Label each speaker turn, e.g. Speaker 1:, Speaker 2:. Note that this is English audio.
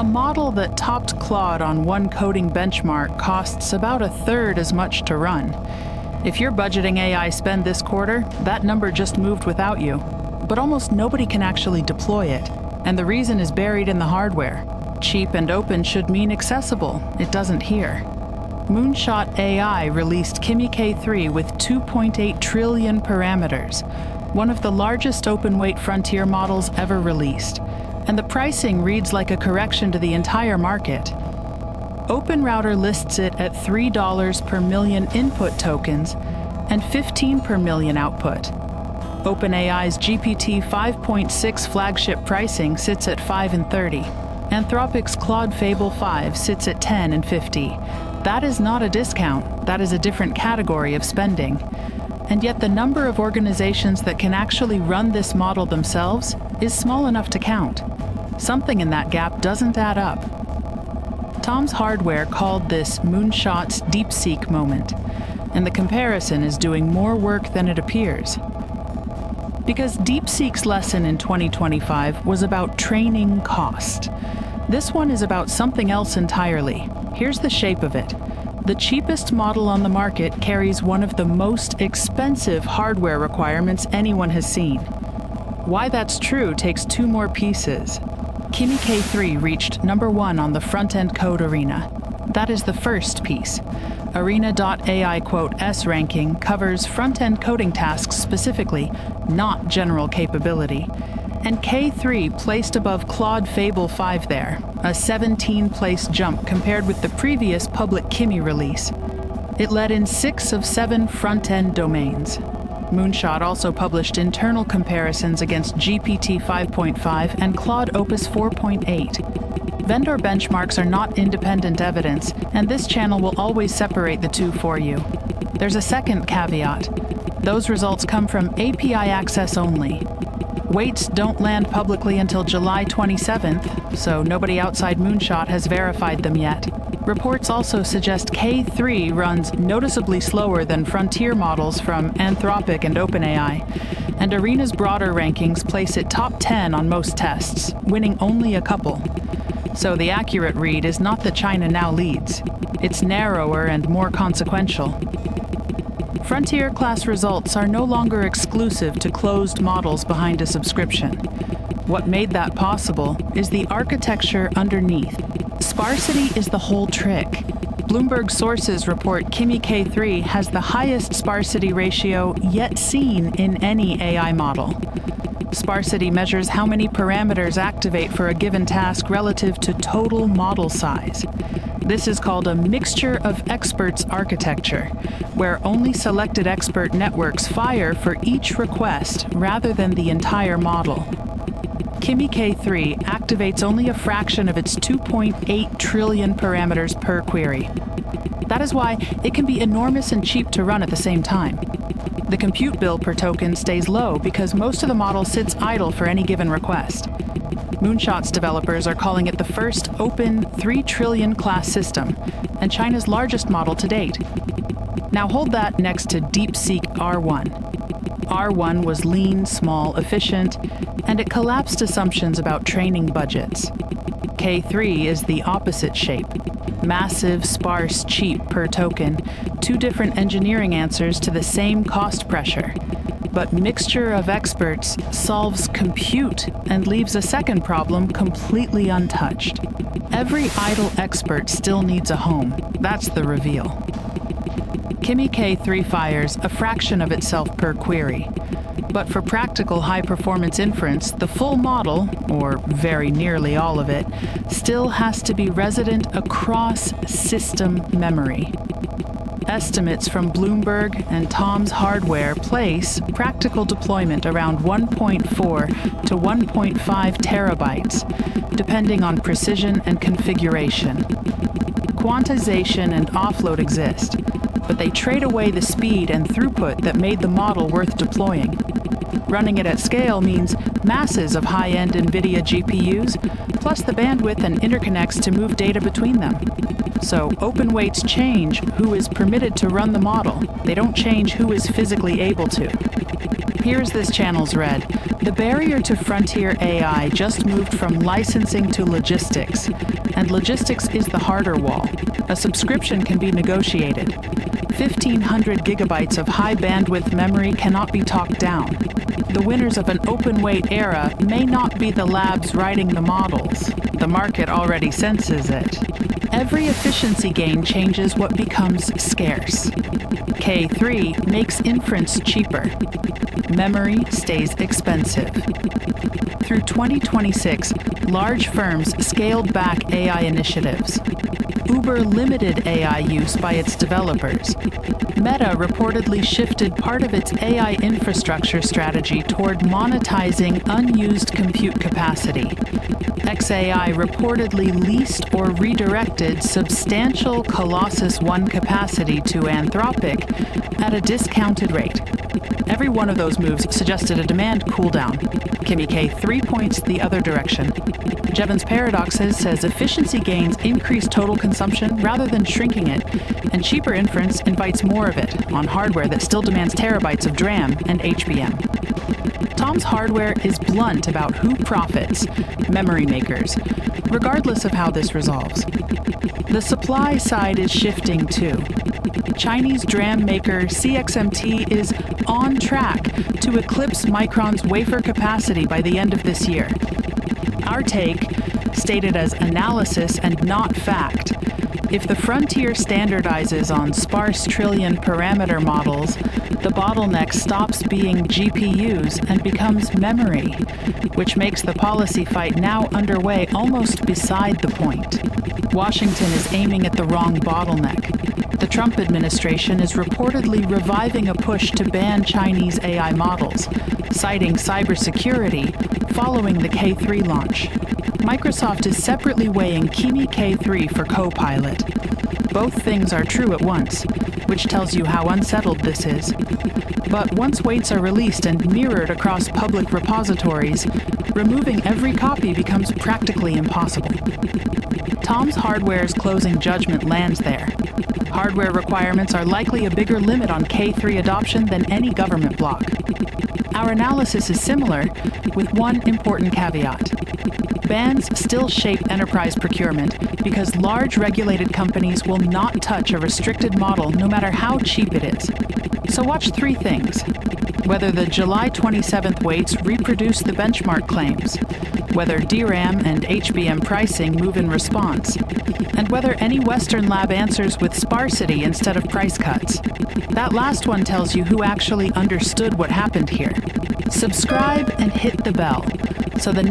Speaker 1: A model that topped Claude on one coding benchmark costs about a third as much to run. If you're budgeting AI spend this quarter, that number just moved without you. But almost nobody can actually deploy it, and the reason is buried in the hardware. Cheap and open should mean accessible. It doesn't here. Moonshot AI released Kimi K3 with 2.8 trillion parameters, one of the largest open-weight frontier models ever released, and the pricing reads like a correction to the entire market. OpenRouter lists it at $3 per million input tokens and 15 per million output. OpenAI's GPT 5.6 flagship pricing sits at 5 and 30. Anthropic's Claude Fable 5 sits at 10 and 50. That is not a discount, that is a different category of spending. And yet the number of organizations that can actually run this model themselves is small enough to count. Something in that gap doesn't add up. Tom's Hardware called this Moonshot's DeepSeek moment, and the comparison is doing more work than it appears. Because DeepSeek's lesson in 2025 was about training cost. This one is about something else entirely. Here's the shape of it. The cheapest model on the market carries one of the most expensive hardware requirements anyone has seen. Why that's true takes two more pieces. Kimi K3 reached #1 on the front-end code arena. That is the first piece. Arena.ai S ranking covers front-end coding tasks specifically, not general capability. And K3 placed above Claude Fable 5 there, a 17-place jump compared with the previous public Kimi release. It led in 6 of 7 front-end domains. Moonshot also published internal comparisons against GPT 5.5 and Claude Opus 4.8. Vendor benchmarks are not independent evidence, and this channel will always separate the two for you. There's a second caveat. Those results come from API access only. Weights don't land publicly until July 27th, so nobody outside Moonshot has verified them yet. Reports also suggest K3 runs noticeably slower than frontier models from Anthropic and OpenAI, and Arena's broader rankings place it top 10 on most tests, winning only a couple. So the accurate read is not that China now leads. It's narrower and more consequential. Frontier-class results are no longer exclusive to closed models behind a subscription. What made that possible is the architecture underneath. Sparsity is the whole trick. Bloomberg sources report Kimi K3 has the highest sparsity ratio yet seen in any AI model. Sparsity measures how many parameters activate for a given task relative to total model size. This is called a mixture of experts architecture, where only selected expert networks fire for each request rather than the entire model. Kimi K3 activates only a fraction of its 2.8 trillion parameters per query. That is why it can be enormous and cheap to run at the same time. The compute bill per token stays low because most of the model sits idle for any given request. Moonshot's developers are calling it the first open 3 trillion class system, and China's largest model to date. Now hold that next to DeepSeek R1. R1 was lean, small, efficient, and it collapsed assumptions about training budgets. K3 is the opposite shape. Massive, sparse, cheap per token, two different engineering answers to the same cost pressure. But mixture of experts solves compute and leaves a second problem completely untouched. Every idle expert still needs a home. That's the reveal. Kimi K3 fires a fraction of itself per query. But for practical high-performance inference, the full model, or very nearly all of it, still has to be resident across system memory. Estimates from Bloomberg and Tom's Hardware place practical deployment around 1.4 to 1.5 terabytes, depending on precision and configuration. Quantization and offload exist, but they trade away the speed and throughput that made the model worth deploying. Running it at scale means masses of high-end Nvidia GPUs, plus the bandwidth and interconnects to move data between them. So open weights change who is permitted to run the model. They don't change who is physically able to. Here's this channel's read. The barrier to frontier AI just moved from licensing to logistics, and logistics is the harder wall. A subscription can be negotiated. 1,500 gigabytes of high bandwidth memory cannot be talked down. The winners of an open weight era may not be the labs writing the models. The market already senses it. Every efficiency gain changes what becomes scarce. K3 makes inference cheaper. Memory stays expensive. Through 2026, large firms scaled back AI initiatives. Uber limited AI use by its developers. Meta reportedly shifted part of its AI infrastructure strategy toward monetizing unused compute capacity. xAI reportedly leased or redirected substantial Colossus 1 capacity to Anthropic at a discounted rate. Every one of those moves suggested a demand cooldown. Kimi K3 points the other direction. Jevons Paradoxes says efficiency gains increase total consumption rather than shrinking it, and cheaper inference invites more of it on hardware that still demands terabytes of DRAM and HBM. Tom's hardware is blunt about who profits, memory makers, regardless of how this resolves. The supply side is shifting too. Chinese DRAM maker CXMT is on track to eclipse Micron's wafer capacity by the end of this year. Our take, stated as analysis and not fact, if the frontier standardizes on sparse trillion parameter models, the bottleneck stops being GPUs and becomes memory, which makes the policy fight now underway almost beside the point. Washington is aiming at the wrong bottleneck. The Trump administration is reportedly reviving a push to ban Chinese AI models, citing cybersecurity following the K3 launch. Microsoft is separately weighing Kimi K3 for Copilot. Both things are true at once, which tells you how unsettled this is. But once weights are released and mirrored across public repositories, removing every copy becomes practically impossible. Tom's Hardware's closing judgment lands there. Hardware requirements are likely a bigger limit on K3 adoption than any government bloc. Our analysis is similar, with one important caveat. Bans still shape enterprise procurement because large regulated companies will not touch a restricted model no matter how cheap it is. So watch three things: whether the July 27th weights reproduce the benchmark claims, whether DRAM and HBM pricing move in response, and whether any Western lab answers with sparsity instead of price cuts. That last one tells you who actually understood what happened here. Subscribe and hit the bell so the